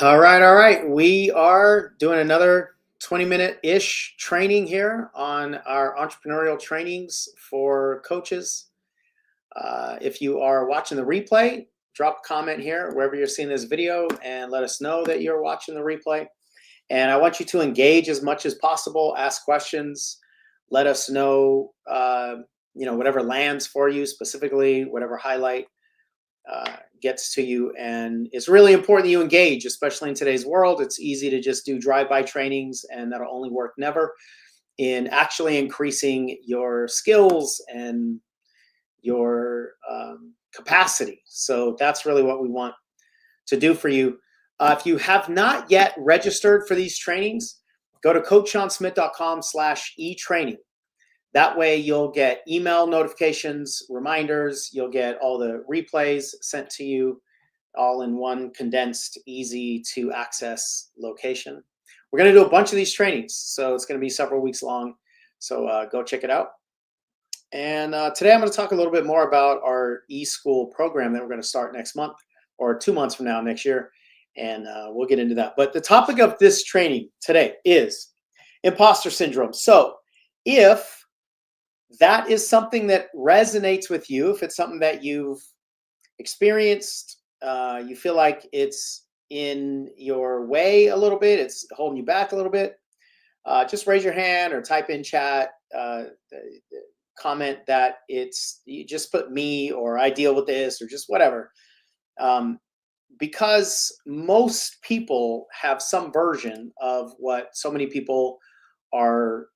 All right. We are doing another 20-minute-ish training here on our entrepreneurial trainings for coaches. If you are watching the replay, drop a comment here wherever you're seeing this video and let us know that you're watching the replay. And I want you to engage as much as possible, ask questions, let us know, whatever lands for you specifically, whatever highlight gets to you. And it's really important that you engage, especially in today's world. It's easy to just do drive-by trainings, and that'll only work never in actually increasing your skills and your capacity. So that's really what we want to do for you. If you have not yet registered for these trainings, go to coachshawnsmith.com/e-training. That way you'll get email notifications, reminders, you'll get all the replays sent to you all in one condensed, easy to access location. We're going to do a bunch of these trainings, so it's going to be several weeks long. So go check it out. And today I'm going to talk a little bit more about our eSchool program that we're going to start next month, or 2 months from now, next year. And we'll get into that. But the topic of this training today is imposter syndrome. So if that is something that resonates with you, if it's something that you've experienced, you feel like it's in your way a little bit, it's holding you back a little bit, just raise your hand or type in chat, comment that you just put me, or I deal with this, or just whatever. Because most people have some version of what so many people are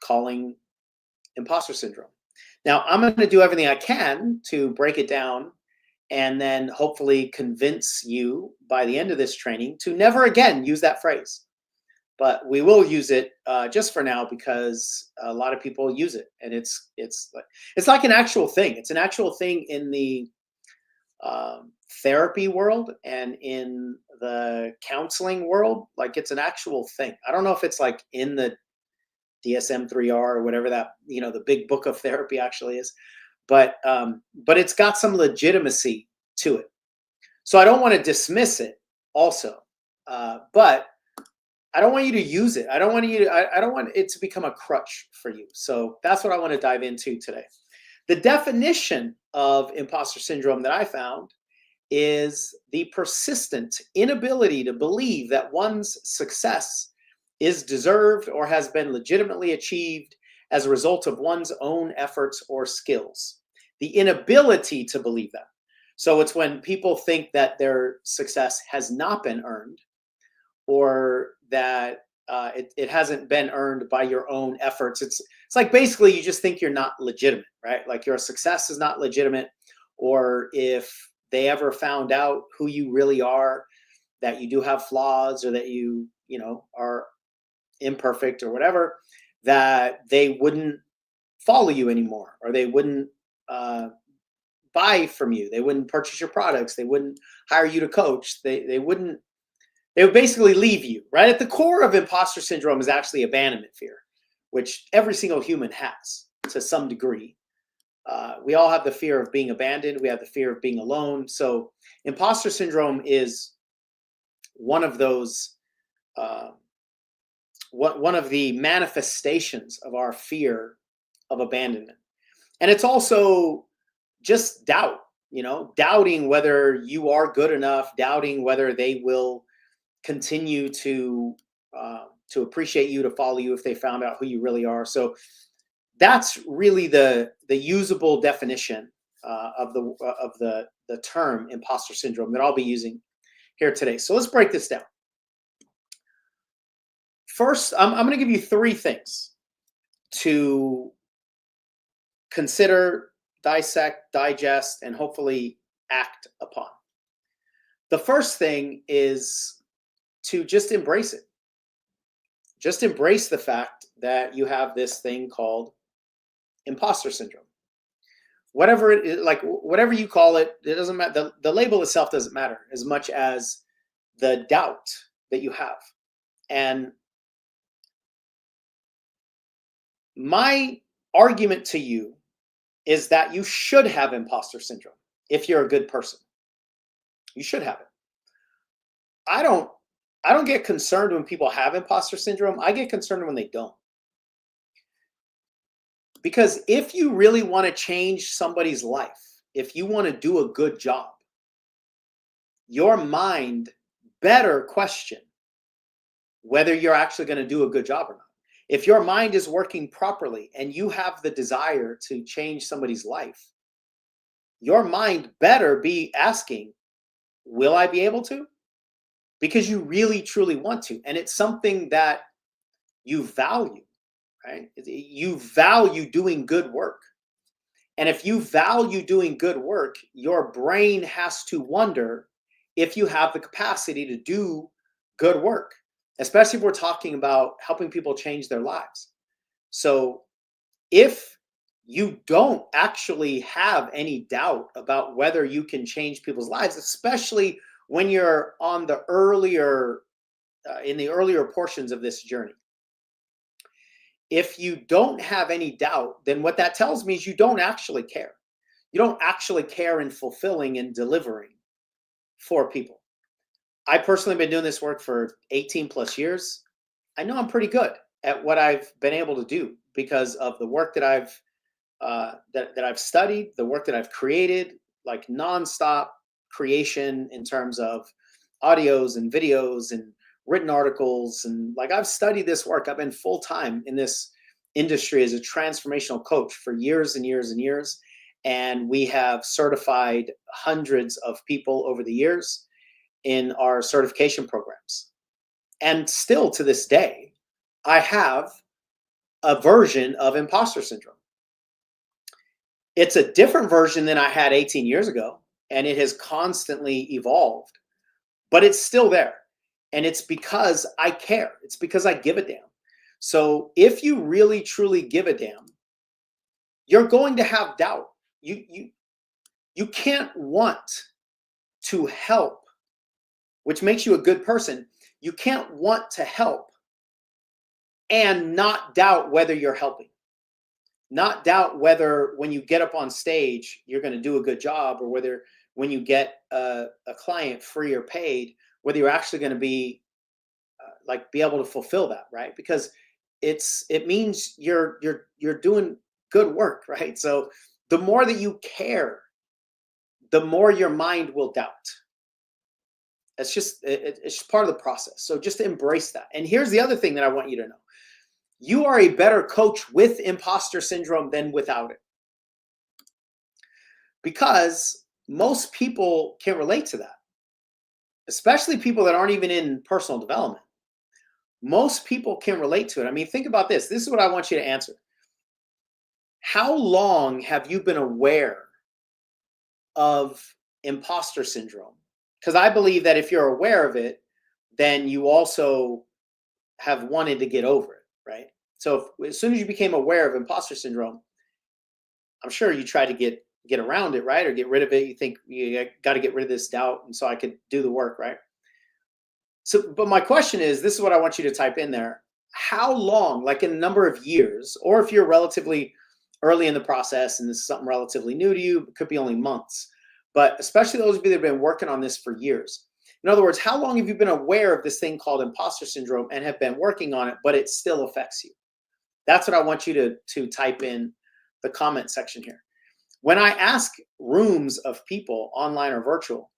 calling imposter syndrome. Now, I'm going to do everything I can to break it down and then hopefully convince you by the end of this training to never again use that phrase. But we will use it just for now, because a lot of people use it, and it's like an actual thing. It's an actual thing in the therapy world and in the counseling world. Like, it's an actual thing. I don't know if it's like in the DSM-3R or whatever that, the big book of therapy actually is, but it's got some legitimacy to it. So I don't want to dismiss it also, but I don't want you to use it. I don't want it to become a crutch for you. So that's what I want to dive into today. The definition of imposter syndrome that I found is the persistent inability to believe that one's success is deserved or has been legitimately achieved as a result of one's own efforts or skills. The inability to believe that. So it's when people think that their success has not been earned, or that it hasn't been earned by your own efforts. It's like basically you just think you're not legitimate, right? Like your success is not legitimate, or if they ever found out who you really are, that you do have flaws, or that you are imperfect or whatever, that they wouldn't follow you anymore, or they wouldn't buy from you, they wouldn't purchase your products, they wouldn't hire you to coach, they would basically leave you. Right at the core of imposter syndrome is actually abandonment fear, which every single human has to some degree. We all have the fear of being abandoned, we have the fear of being alone. So imposter syndrome is one of those one of the manifestations of our fear of abandonment. And it's also just doubt, doubting whether you are good enough, doubting whether they will continue to appreciate you, to follow you if they found out who you really are. So that's really the usable definition of the term imposter syndrome that I'll be using here today. So let's break this down. First, I'm going to give you 3 things to consider, dissect, digest, and hopefully act upon. The first thing is to just embrace it. Just embrace the fact that you have this thing called imposter syndrome. Whatever it is, like whatever you call it, it doesn't matter. The label itself doesn't matter as much as the doubt that you have. And my argument to you is that you should have imposter syndrome if you're a good person. You should have it. I don't get concerned when people have imposter syndrome. I get concerned when they don't. Because if you really want to change somebody's life, if you want to do a good job, your mind better question whether you're actually going to do a good job or not. If your mind is working properly and you have the desire to change somebody's life, your mind better be asking, will I be able to? Because you really truly want to. And it's something that you value, right? You value doing good work. And if you value doing good work, your brain has to wonder if you have the capacity to do good work, especially if we're talking about helping people change their lives. So if you don't actually have any doubt about whether you can change people's lives, especially when you're on the earlier, in the earlier portions of this journey, if you don't have any doubt, then what that tells me is you don't actually care. You don't actually care in fulfilling and delivering for people. I personally have been doing this work for 18 plus years. I know I'm pretty good at what I've been able to do because of the work that I've that I've studied, the work that I've created, like nonstop creation in terms of audios and videos and written articles. And like I've studied this work. I've been full time in this industry as a transformational coach for years and years and years. And we have certified hundreds of people over the years in our certification programs. And still to this day, I have a version of imposter syndrome. It's a different version than I had 18 years ago, and it has constantly evolved, but it's still there. And it's because I care. It's because I give a damn. So if you really truly give a damn, you're going to have doubt. You can't want to help, which makes you a good person. You can't want to help and not doubt whether you're helping. Not doubt whether when you get up on stage, you're going to do a good job, or whether when you get a client free or paid, whether you're actually going to be be able to fulfill that, right? Because it means you're doing good work, right? So the more that you care, the more your mind will doubt. It's just part of the process. So just embrace that. And here's the other thing that I want you to know. You are a better coach with imposter syndrome than without it. Because most people can relate to that, especially people that aren't even in personal development. Most people can relate to it. I mean, think about this. This is what I want you to answer. How long have you been aware of imposter syndrome? Because I believe that if you're aware of it, then you also have wanted to get over it, right? So as soon as you became aware of imposter syndrome, I'm sure you tried to get around it, right? Or get rid of it. You think you got to get rid of this doubt, and so I could do the work, right? So, but my question is, this is what I want you to type in there. How long, like in a number of years, or if you're relatively early in the process and this is something relatively new to you, it could be only months, but especially those of you that have been working on this for years. In other words, how long have you been aware of this thing called imposter syndrome and have been working on it, but it still affects you? That's what I want you to type in the comment section here. When I ask rooms of people, online or virtual,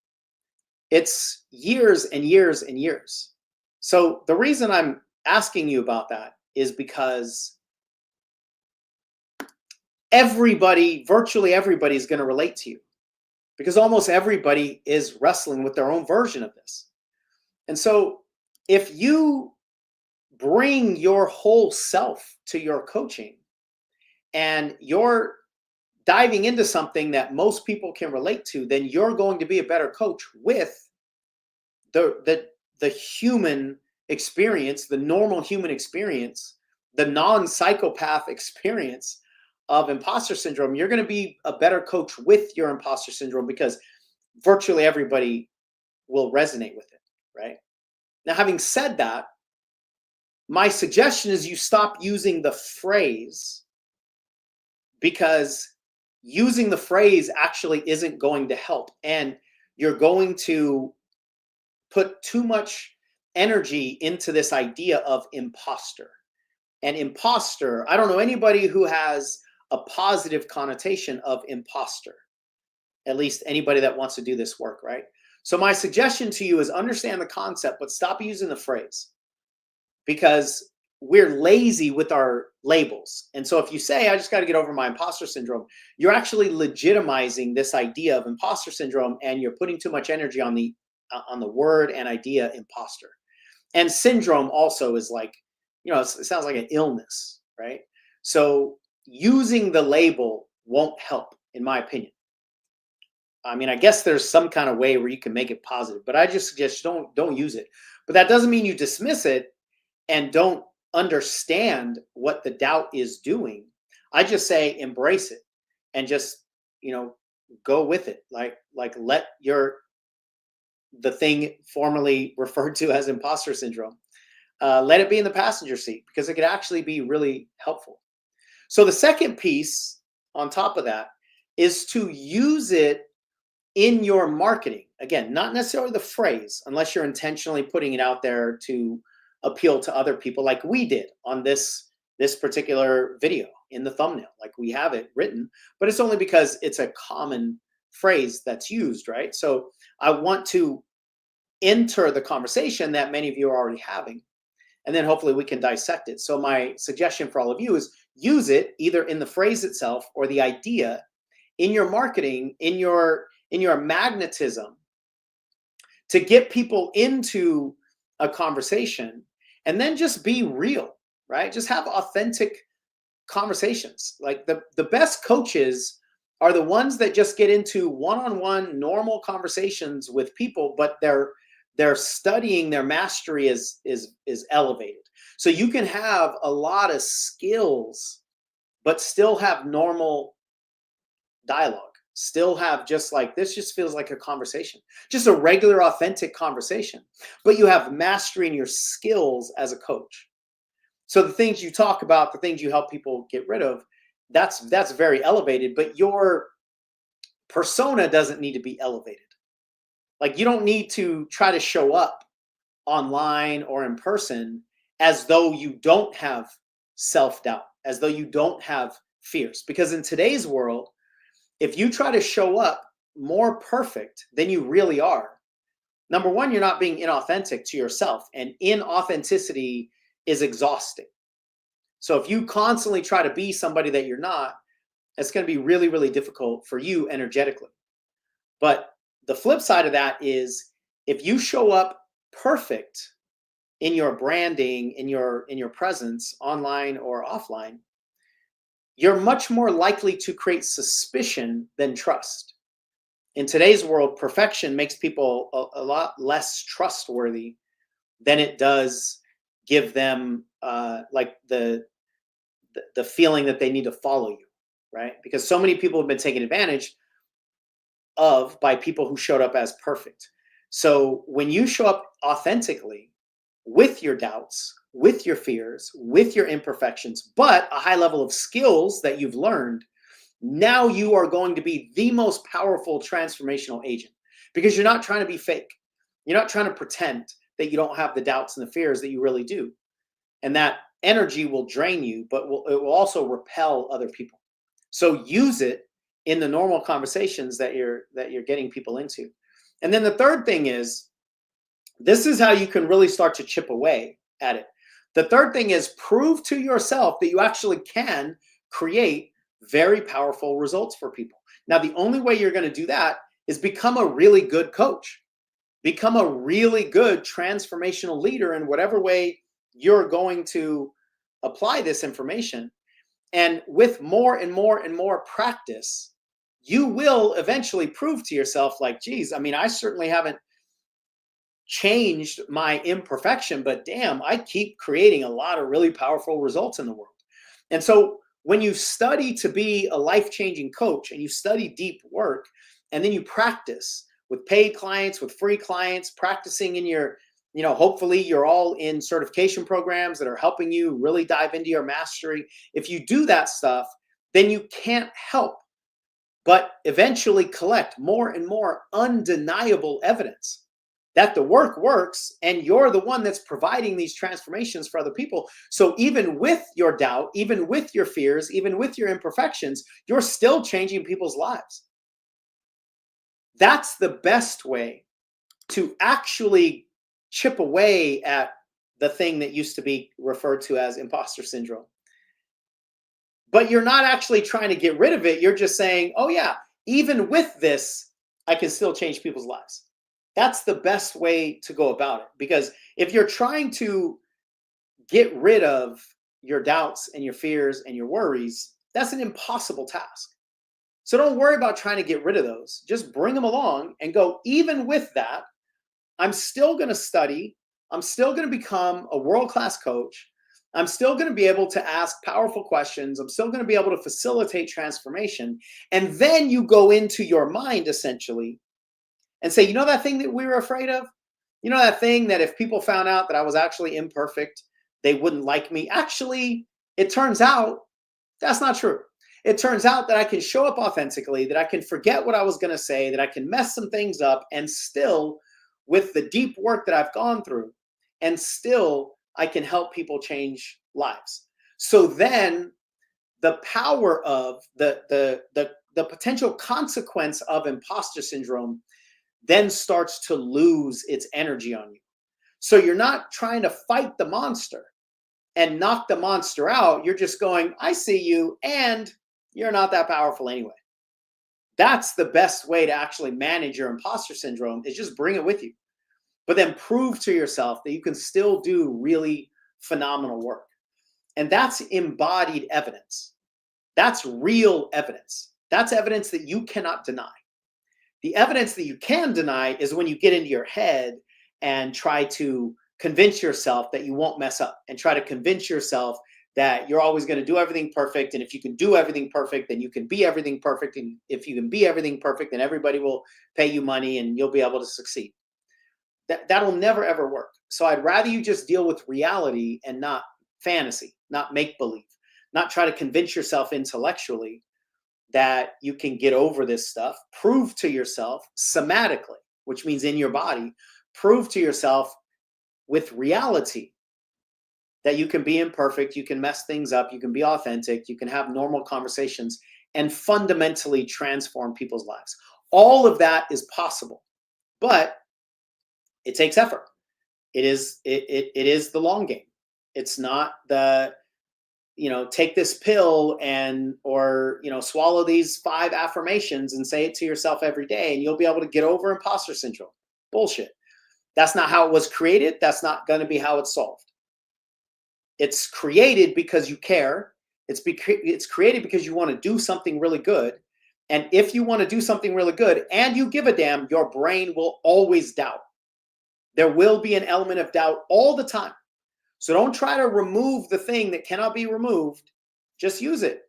it's years and years and years. So the reason I'm asking you about that is because everybody, virtually everybody, is going to relate to you, because almost everybody is wrestling with their own version of this. And so if you bring your whole self to your coaching and you're diving into something that most people can relate to, then you're going to be a better coach with the human experience, the normal human experience, the non-psychopath experience of imposter syndrome. You're going to be a better coach with your imposter syndrome because virtually everybody will resonate with it, right? Now, having said that, my suggestion is you stop using the phrase, because using the phrase actually isn't going to help. And you're going to put too much energy into this idea of imposter. And imposter, I don't know anybody who has a positive connotation of imposter, at least anybody that wants to do this work, right? So my suggestion to you is understand the concept, but stop using the phrase, because we're lazy with our labels. And so if you say, I just got to get over my imposter syndrome, you're actually legitimizing this idea of imposter syndrome, and you're putting too much energy on the word and idea imposter. And syndrome also is like, it sounds like an illness, right? So using the label won't help, in my opinion. I mean, I guess there's some kind of way where you can make it positive, but I just suggest don't use it. But that doesn't mean you dismiss it and don't understand what the doubt is doing. I just say embrace it and just, go with it. Like let the thing formerly referred to as imposter syndrome, let it be in the passenger seat, because it could actually be really helpful. So the second piece on top of that is to use it in your marketing. Again, not necessarily the phrase, unless you're intentionally putting it out there to appeal to other people, like we did on this particular video in the thumbnail. Like we have it written, but it's only because it's a common phrase that's used, right? So I want to enter the conversation that many of you are already having, and then hopefully we can dissect it. So my suggestion for all of you is use it either in the phrase itself or the idea in your marketing, in your magnetism, to get people into a conversation, and then just be real, right? Just have authentic conversations. Like the best coaches are the ones that just get into one-on-one normal conversations with people, but they're studying, their mastery is elevated. So you can have a lot of skills, but still have normal dialogue. Still have just like, this just feels like a conversation, just a regular, authentic conversation, but you have mastery in your skills as a coach. So the things you talk about, the things you help people get rid of, that's very elevated, but your persona doesn't need to be elevated. Like you don't need to try to show up online or in person as though you don't have self-doubt, as though you don't have fears. Because in today's world, if you try to show up more perfect than you really are, number one, you're not being inauthentic to yourself, and inauthenticity is exhausting. So if you constantly try to be somebody that you're not, it's going to be really, really difficult for you energetically. But the flip side of that is, if you show up perfect in your branding, in your presence, online or offline, you're much more likely to create suspicion than trust. In today's world, perfection makes people a lot less trustworthy than it does give them like the feeling that they need to follow you, right? Because so many people have been taken advantage of by people who showed up as perfect. So when you show up authentically with your doubts, with your fears, with your imperfections, but a high level of skills that you've learned, now you are going to be the most powerful transformational agent, because you're not trying to be fake. You're not trying to pretend that you don't have the doubts and the fears that you really do. And that energy will drain you, but it will also repel other people. So use it in the normal conversations that you're getting people into. And then the third thing is, this is how you can really start to chip away at it. The third thing is, prove to yourself that you actually can create very powerful results for people. Now, the only way you're going to do that is become a really good coach. Become a really good transformational leader in whatever way you're going to apply this information. And with more and more and more practice, you will eventually prove to yourself, like, geez, I mean, I certainly haven't changed my imperfection, but damn, I keep creating a lot of really powerful results in the world. And so when you study to be a life-changing coach, and you study deep work, and then you practice with paid clients, with free clients, practicing in your, hopefully you're all in certification programs that are helping you really dive into your mastery. If you do that stuff, then you can't help but eventually collect more and more undeniable evidence that the work works and you're the one that's providing these transformations for other people. So even with your doubt, even with your fears, even with your imperfections, you're still changing people's lives. That's the best way to actually chip away at the thing that used to be referred to as imposter syndrome. But you're not actually trying to get rid of it. You're just saying, oh yeah, even with this, I can still change people's lives. That's the best way to go about it. Because if you're trying to get rid of your doubts and your fears and your worries, that's an impossible task. So don't worry about trying to get rid of those. Just bring them along and go, even with that, I'm still going to study. I'm still going to become a world-class coach. I'm still going to be able to ask powerful questions. I'm still going to be able to facilitate transformation. And then you go into your mind essentially and say, you know that thing that we were afraid of? You know that thing that if people found out that I was actually imperfect, they wouldn't like me? Actually, it turns out that's not true. It turns out that I can show up authentically, that I can forget what I was going to say, that I can mess some things up, and still, with the deep work that I've gone through, and still I can help people change lives. So then the power of the potential consequence of imposter syndrome then starts to lose its energy on you. So you're not trying to fight the monster and knock the monster out. You're just going, I see you, and you're not that powerful anyway. That's the best way to actually manage your imposter syndrome, is just bring it with you. But then prove to yourself that you can still do really phenomenal work. And that's embodied evidence. That's real evidence. That's evidence that you cannot deny. The evidence that you can deny is when you get into your head and try to convince yourself that you won't mess up, and try to convince yourself that you're always going to do everything perfect. And if you can do everything perfect, then you can be everything perfect. And if you can be everything perfect, then everybody will pay you money and you'll be able to succeed. That'll never, ever work. So I'd rather you just deal with reality and not fantasy, not make-believe, not try to convince yourself intellectually that you can get over this stuff. Prove to yourself somatically, which means in your body, prove to yourself with reality that you can be imperfect, you can mess things up, you can be authentic, you can have normal conversations and fundamentally transform people's lives. All of that is possible, but it takes effort. It is the long game. It's not the, take this pill or swallow these 5 affirmations and say it to yourself every day and you'll be able to get over imposter syndrome. Bullshit. That's not how it was created. That's not going to be how it's solved. It's created because you care. It's created because you want to do something really good. And if you want to do something really good and you give a damn, your brain will always doubt. There will be an element of doubt all the time. So don't try to remove the thing that cannot be removed. Just use it.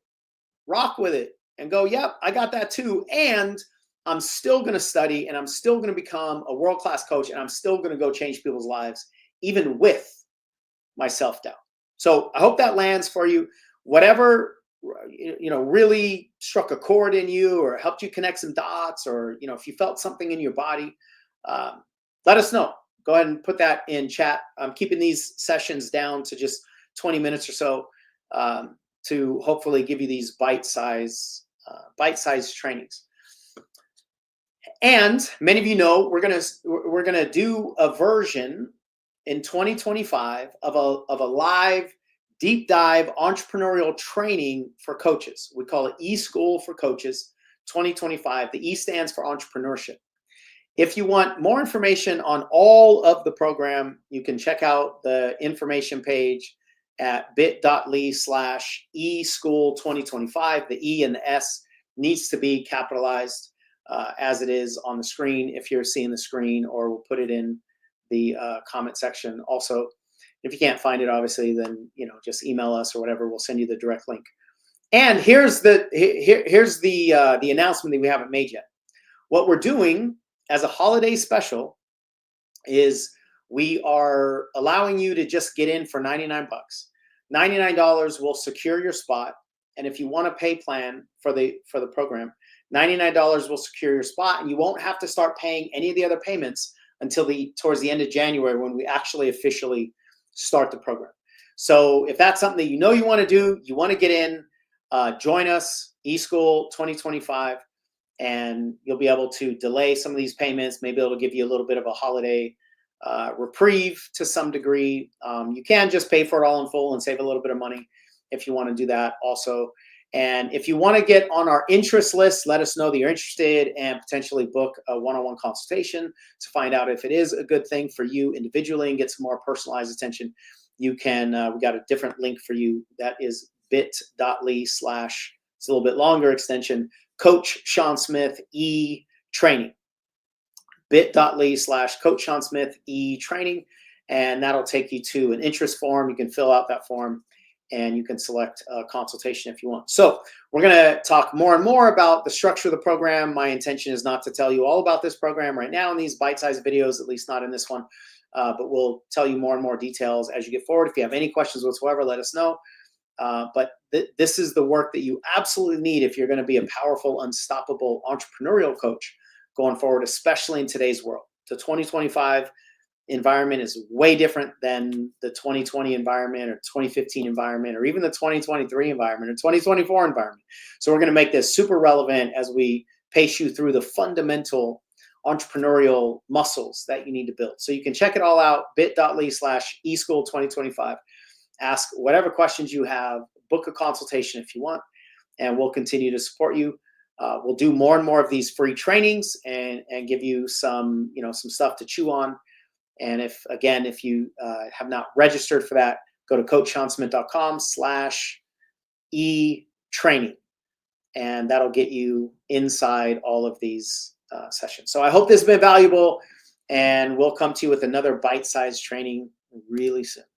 Rock with it and go, yep, I got that too. And I'm still going to study and I'm still going to become a world-class coach and I'm still going to go change people's lives, even with my self-doubt. So I hope that lands for you. Whatever, really struck a chord in you or helped you connect some dots, or, if you felt something in your body, let us know. Go ahead and put that in chat. I'm keeping these sessions down to just 20 minutes or so to hopefully give you these bite-sized trainings. And many of you know we're gonna do a version in 2025 of a live deep dive entrepreneurial training for coaches. We call it eSchool for Coaches 2025. The E stands for entrepreneurship. If you want more information on all of the program, you can check out the information page at bit.ly/eSchool2025. The E and the S needs to be capitalized as it is on the screen if you're seeing the screen, or we'll put it in the comment section. Also, if you can't find it, obviously, then just email us or whatever. We'll send you the direct link. And here's the announcement that we haven't made yet. What we're doing as a holiday special is we are allowing you to just get in for $99. $99 will secure your spot. And if you want a pay plan for the program, $99 will secure your spot, and you won't have to start paying any of the other payments until towards the end of January, when we actually officially start the program. So if that's something that you know you want to do, you want to get in, join us, eSchool 2025, and you'll be able to delay some of these payments. Maybe it'll give you a little bit of a holiday reprieve to some degree. You can just pay for it all in full and save a little bit of money if you want to do that also. And if you want to get on our interest list, let us know that you're interested and potentially book a one-on-one consultation to find out if it is a good thing for you individually and get some more personalized attention. You can, we got a different link for you. That is bit.ly/ it's a little bit longer extension, Coach Sean Smith e-training. bit.ly/ Coach Sean Smith e-training. And that'll take you to an interest form. You can fill out that form and you can select a consultation if you want. So we're going to talk more and more about the structure of the program. My intention is not to tell you all about this program right now in these bite-sized videos, at least not in this one, but we'll tell you more and more details as you get forward. If you have any questions whatsoever, let us know. But this is the work that you absolutely need if you're going to be a powerful, unstoppable entrepreneurial coach going forward, especially in today's world. The 2025 environment is way different than the 2020 environment or 2015 environment or even the 2023 environment or 2024 environment. So we're going to make this super relevant as we pace you through the fundamental entrepreneurial muscles that you need to build. So you can check it all out, bit.ly/ eSchool 2025. Ask whatever questions you have, book a consultation if you want, and we'll continue to support you. We'll do more and more of these free trainings and give you some, some stuff to chew on. And if you have not registered for that, go to coachseansmith.com/e-training, and that'll get you inside all of these sessions. So I hope this has been valuable, and we'll come to you with another bite-sized training really soon.